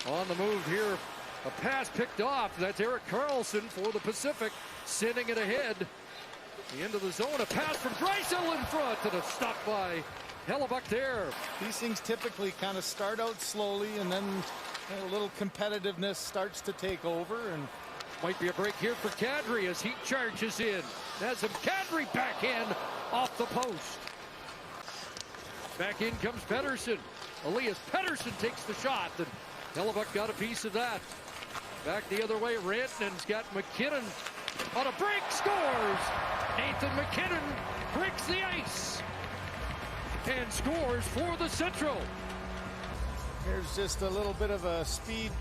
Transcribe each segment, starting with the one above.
On the move here, a pass picked off. That's Erik Karlsson for the Pacific, sending it ahead. The end of the zone, a pass from Draisaitl in front, and a stop by Hellebuyck there. These things typically kind of start out slowly, and then a little competitiveness starts to take over. And might be a break here for Kadri as he charges in. Nazem Kadri backhand off the post. Back in comes Pettersson. Elias Pettersson takes the shot, and Hellebuyck got a piece of that. Back the other way, Rantanen's got MacKinnon on a break, scores! Nathan MacKinnon breaks the ice and scores for the Central. Here's just a little bit of a speed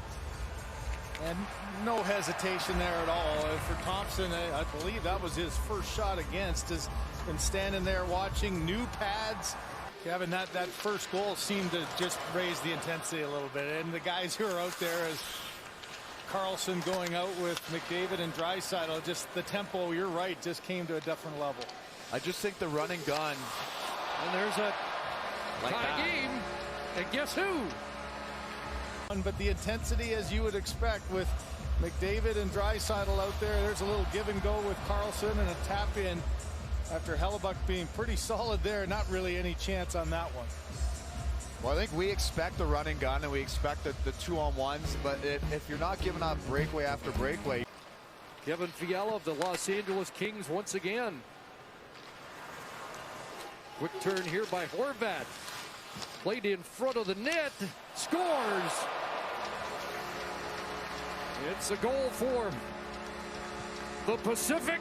and no hesitation there at all. For Thompson, I believe that was his first shot against. Has been standing there watching, new pads. Kevin, that first goal seemed to just raise the intensity a little bit. And the guys who are out there, as Karlsson going out with McDavid and Draisaitl, just the tempo, you're right, just came to a different level. I just think the run and gun. And there's a tie game. And guess who? But the intensity, as you would expect with McDavid and Draisaitl out there, there's a little give and go with Karlsson and a tap in after Hellebuyck being pretty solid there. Not really any chance on that one. Well, I think we expect the run and gun, and we expect the 2-on-1s, but if you're not giving up breakaway after breakaway. Kevin Fiala of the Los Angeles Kings once again. Quick turn here by Horvat. Played in front of the net. Scores. It's a goal for the Pacific.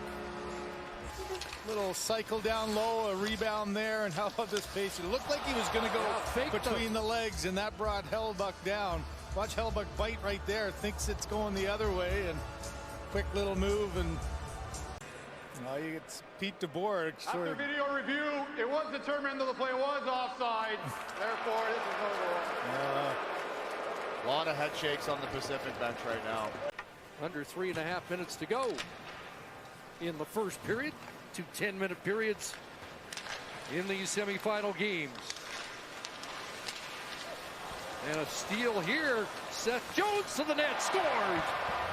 Little cycle down low, a rebound there, and how about this pace? It looked like he was going to go between the legs, and that brought Hellebuyck down. Watch Hellebuyck bite right there. Thinks it's going the other way, and quick little move, and you get Pete DeBoer. After video review, it was determined that the play was offside. Therefore, this is no goal. A lot of head shakes on the Pacific bench right now. Under 3.5 minutes to go in the first period. 2 10-minute periods in these semifinal games. And a steal here. Seth Jones to the net, scores.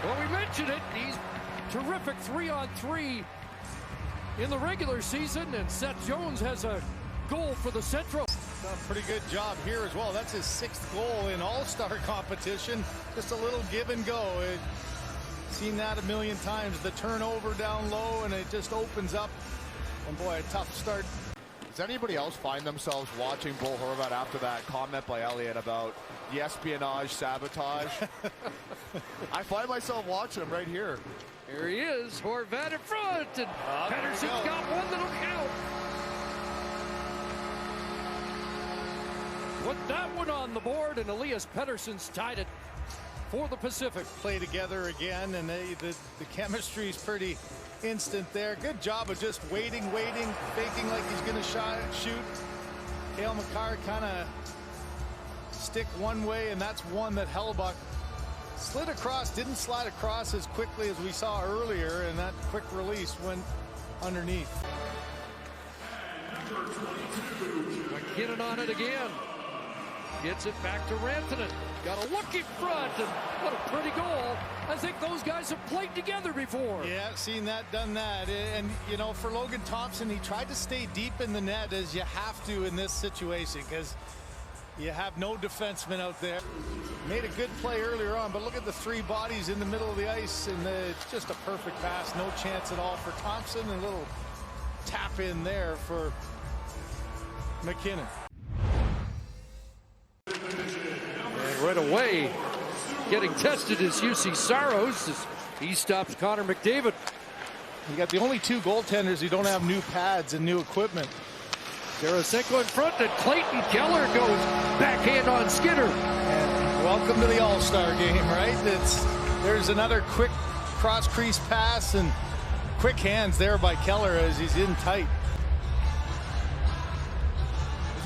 Well, we mentioned it. He's terrific 3-on-3 in the regular season, and Seth Jones has a goal for the Central. Done a pretty good job here as well. That's his 6th goal in all-star competition. Just a little give and go. Seen that a million times. The turnover down low, and it just opens up. And boy, a tough start. Does anybody else find themselves watching Bo Horvat after that comment by Elliott about the espionage sabotage? I find myself watching him right here. Here he is, Horvat in front, and Pettersson's got one that'll count. Put that one on the board, and Elias Pettersson's tied it for the Pacific. Play together again, and the chemistry is pretty instant there. Good job of just waiting, faking like he's going to shoot. Cale Makar kind of stick one way, and that's one that Hellebuyck slid across, didn't slide across as quickly as we saw earlier, and that quick release went underneath. MacKinnon on it again. Gets it back to Rantanen. Got a look in front, and what a pretty goal. I think those guys have played together before. Yeah, seen that, done that. And, you know, for Logan Thompson, he tried to stay deep in the net, as you have to in this situation, because you have no defenseman out there. Made a good play earlier on, but look at the 3 bodies in the middle of the ice, and it's just a perfect pass. No chance at all for Thompson, and a little tap in there for MacKinnon. And right away, getting tested is UC Saros as he stops Connor McDavid. You got the only 2 goaltenders who don't have new pads and new equipment. Tarasenko in front, and Clayton Keller goes backhand on Skinner. And welcome to the All-Star game, right? There's another quick cross-crease pass, and quick hands there by Keller as he's in tight.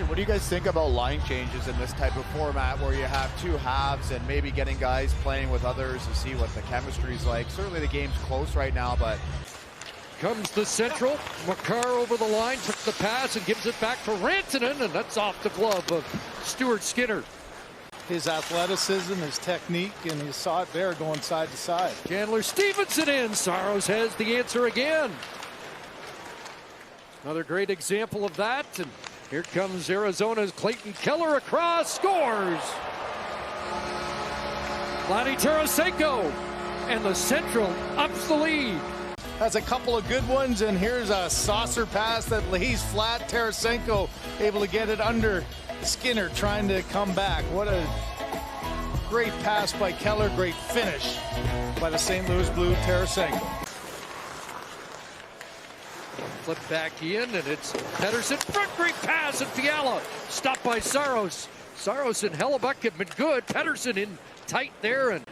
What do you guys think about line changes in this type of format where you have 2 halves and maybe getting guys playing with others to see what the chemistry's like? Certainly the game's close right now, but... Comes the Central. Makar over the line, took the pass and gives it back to Rantanen, and that's off the glove of Stuart Skinner. his athleticism, his technique, and you saw it there going side to side. Chandler Stevenson in. Saros has the answer again. Another great example of that. And here comes Arizona's Clayton Keller across, scores. Vladdy Tarasenko, and the Central ups the lead. That's a couple of good ones, and here's a saucer pass that lays flat. Tarasenko able to get it under Skinner, trying to come back. What a great pass by Keller, great finish by the St. Louis Blue, Tarasenko. Flip back in, and it's Pettersson. Front, great pass, and Fiala stopped by Saros. Saros and Hellebuck have been good. Pettersson in tight there, and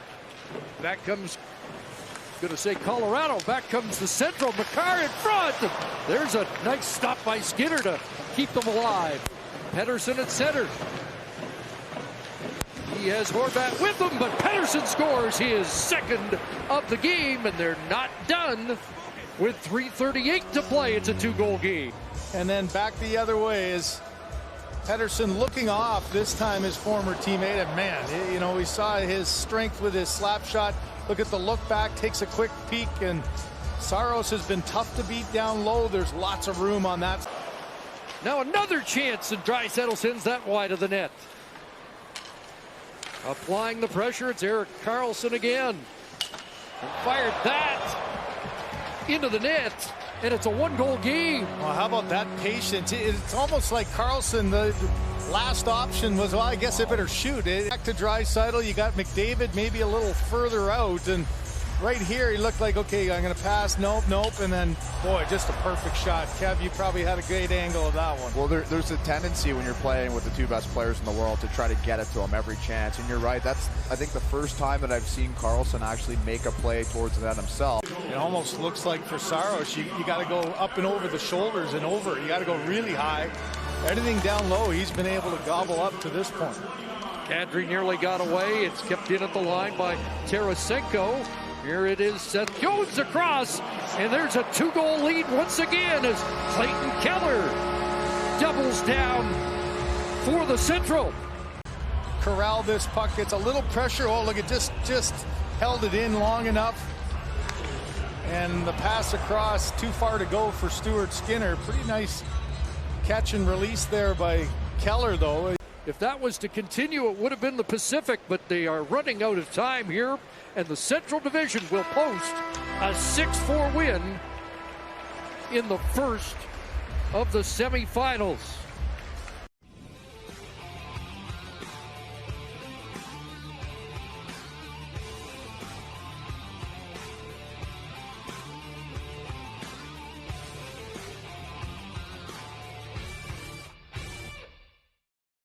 back comes, going to say Colorado, back comes the Central. Makar in front. There's a nice stop by Skinner to keep them alive. Pettersson at center. He has Horvat with him, but Pettersson scores his second of the game, and they're not done with 3:38 to play. It's a 2-goal game. And then back the other way is Pettersson looking off, this time his former teammate. And man, you know, we saw his strength with his slap shot. Look at the look back, takes a quick peek, and Saros has been tough to beat down low. There's lots of room on that. Now another chance, and Draisaitl sends that wide of the net. Applying the pressure, it's Erik Karlsson again. And fired that into the net, and it's a 1-goal game. Well, how about that patience? It's almost like Karlsson, the last option was, well, I guess I better shoot it. Back to Draisaitl, you got McDavid maybe a little further out, and right here he looked like, okay, I'm going to pass, nope, and then, boy, just a perfect shot. Kev, you probably had a great angle of that one. Well, there's a tendency when you're playing with the two best players in the world to try to get it to them every chance, and you're right, that's, I think, the first time that I've seen Karlsson actually make a play towards the net himself. It almost looks like for Saros, you got to go up and over the shoulders and over. You got to go really high. Anything down low, he's been able to gobble up to this point. Kadri nearly got away. It's kept in at the line by Tarasenko. Here it is, Seth Jones across, and there's a 2-goal lead once again as Clayton Keller doubles down for the Central. Corral this puck, gets a little pressure. Oh, look, it just held it in long enough. And the pass across, too far to go for Stuart Skinner. Pretty nice catch and release there by Keller, though. If that was to continue, it would have been the Pacific, but they are running out of time here, and the Central Division will post a 6-4 win in the first of the semifinals.